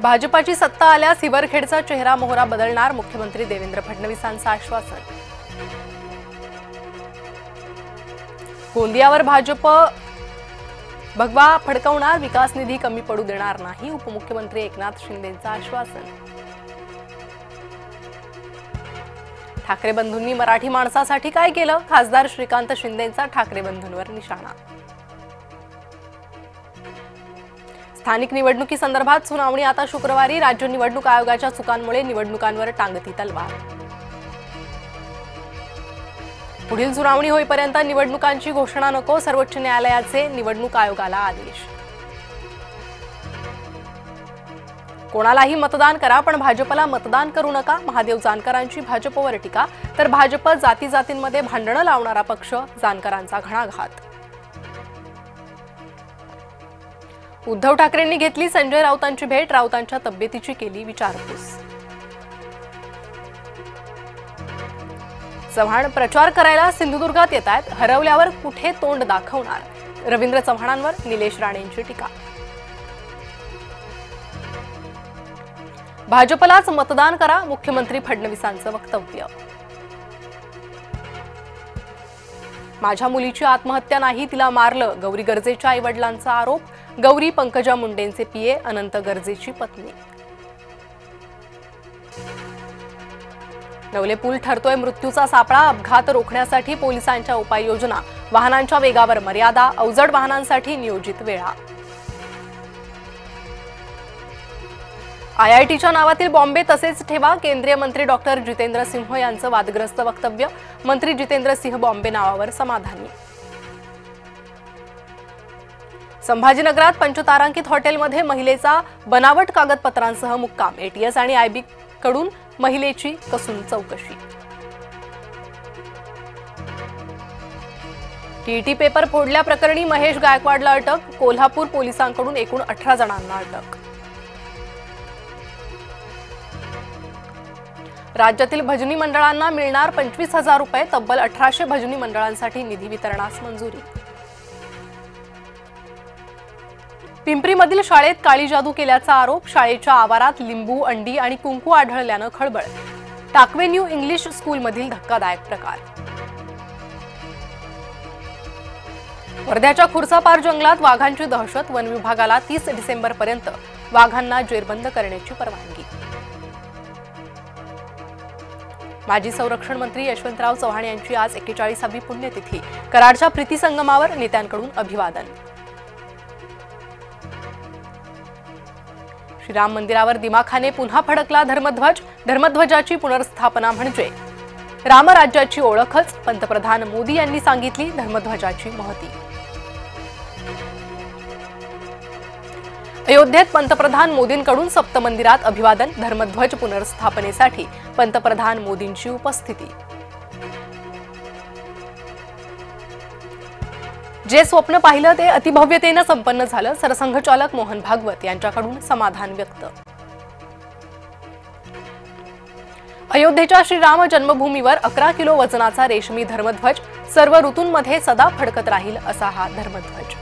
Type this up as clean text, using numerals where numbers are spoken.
भाजपाची सत्ता आल्यास हिवरखेडचा चेहरा मोहरा बदलणार, मुख्यमंत्री देवेंद्र फडणवीसांचं आश्वासन। गोंदियावर भाजप भगवा फडकवणार, विकास निधी कमी पडू देणार नाही, उपमुख्यमंत्री एकनाथ शिंदेंचं आश्वासन। ठाकरे बंधूंनी मराठी माणसासाठी काय केलं, खासदार श्रीकांत शिंदेंचा ठाकरे बंधूंवर निशाणा। स्थानिक निवडणुकीसंदर्भात सुनावणी आता शुक्रवारी, राज्य निवडणूक आयोगाच्या चुकांमुळे निवडणुकांवर टांगती तलवार। पुढील सुनावणी होईपर्यंत निवडणुकांची घोषणा नको, सर्वोच्च न्यायालयाचे निवडणूक आयोगाला आदेश। कोणालाही मतदान करा पण भाजपला मतदान करू नका, महादेव जानकरांची भाजपवर टीका, तर भाजप जाती जातींमध्ये भांडणं लावणारा पक्ष, जानकरांचा घणाघात। उद्धव ठाकरेंनी घेतली संजय राऊतांची भेट, राऊतांच्या तब्येतीची केली विचारपूस। चव्हाण प्रचार करायला सिंधुदुर्गात येतात, हरवल्यावर कुठे तोंड दाखवणार, रवींद्र चव्हाणांवर निलेश राणेंची टीका। भाजपलाच मतदान करा, मुख्यमंत्री फडणवीसांचं वक्तव्य। माझ्या मुलीची आत्महत्या नाही, तिला मारलं, गौरी गर्जेच्या आईवडिलांचा आरोप, गौरी पंकजा मुंडेंचे पीए, अनंत गर्जेची पत्नी। नवले पूल ठरतोय मृत्यूचा सापळा, अपघात रोखण्यासाठी पोलिसांच्या उपाययोजना, वाहनांच्या वेगावर मर्यादा, अवजड वाहनांसाठी नियोजित वेळा। आयआयटीच्या नावातील बॉम्बे तसेच ठेवा, केंद्रीय मंत्री डॉक्टर जितेंद्र सिंह यांचं वादग्रस्त वक्तव्य, मंत्री जितेंद्र सिंह बॉम्बे नावावर समाधानी। संभाजीनगरात पंचतारांकित हॉटेलमध्ये महिलेचा बनावट कागदपत्रांसह मुक्काम, एटीएस आणि आयबी कडून महिलेची कसून चौकशी। टीईटी पेपर फोडल्याप्रकरणी महेश गायकवाडला अटक, कोल्हापूर पोलिसांकडून एकूण 18 जणांना अटक। राज्यातील भजनी मंडळांना मिळणार 25,000 रुपये, तब्बल 1800 भजनी मंडळांसाठी निधी वितरणास मंजुरी। पिंपरीमधील शाळेत काळी जादू केल्याचा आरोप, शाळेच्या आवारात लिंबू, अंडी आणि कुंकू आढळल्यानं खळबळ, टाकवे न्यू इंग्लिश स्कूलमधील धक्कादायक प्रकार। वर्ध्याच्या खुर्सापार जंगलात वाघांची दहशत, वन विभागाला 30 डिसेंबरपर्यंत वाघांना जेरबंद करण्याची परवानगी। माजी संरक्षण मंत्री यशवंतराव चव्हाण यांची आज 41वी पुण्यतिथी, कराडच्या प्रीती संगमावर नेत्यांकडून अभिवादन। श्रीराम मंदिरावर दिमाखाने पुन्हा फडकला धर्मध्वज, धर्मध्वजाची पुनर्स्थापना म्हणजे रामराज्याची ओळखच, पंतप्रधान मोदी यांनी सांगितली धर्मध्वजाची महती। अयोध्येत पंतप्रधान मोदींकडून सप्त मंदिरात अभिवादन, धर्मध्वज पुनर्स्थापनेसाठी पंतप्रधान मोदींची उपस्थिती। जे स्वप्न पाहिलं ते अतिभव्यतेनं संपन्न झालं, सरसंघचालक मोहन भागवत यांच्याकडून समाधान व्यक्त। अयोध्येच्या श्रीराम जन्मभूमीवर 11 किलो वजनाचा रेशमी धर्मध्वज, सर्व ऋतूंमध्ये सदा फडकत राहील असा हा धर्मध्वज।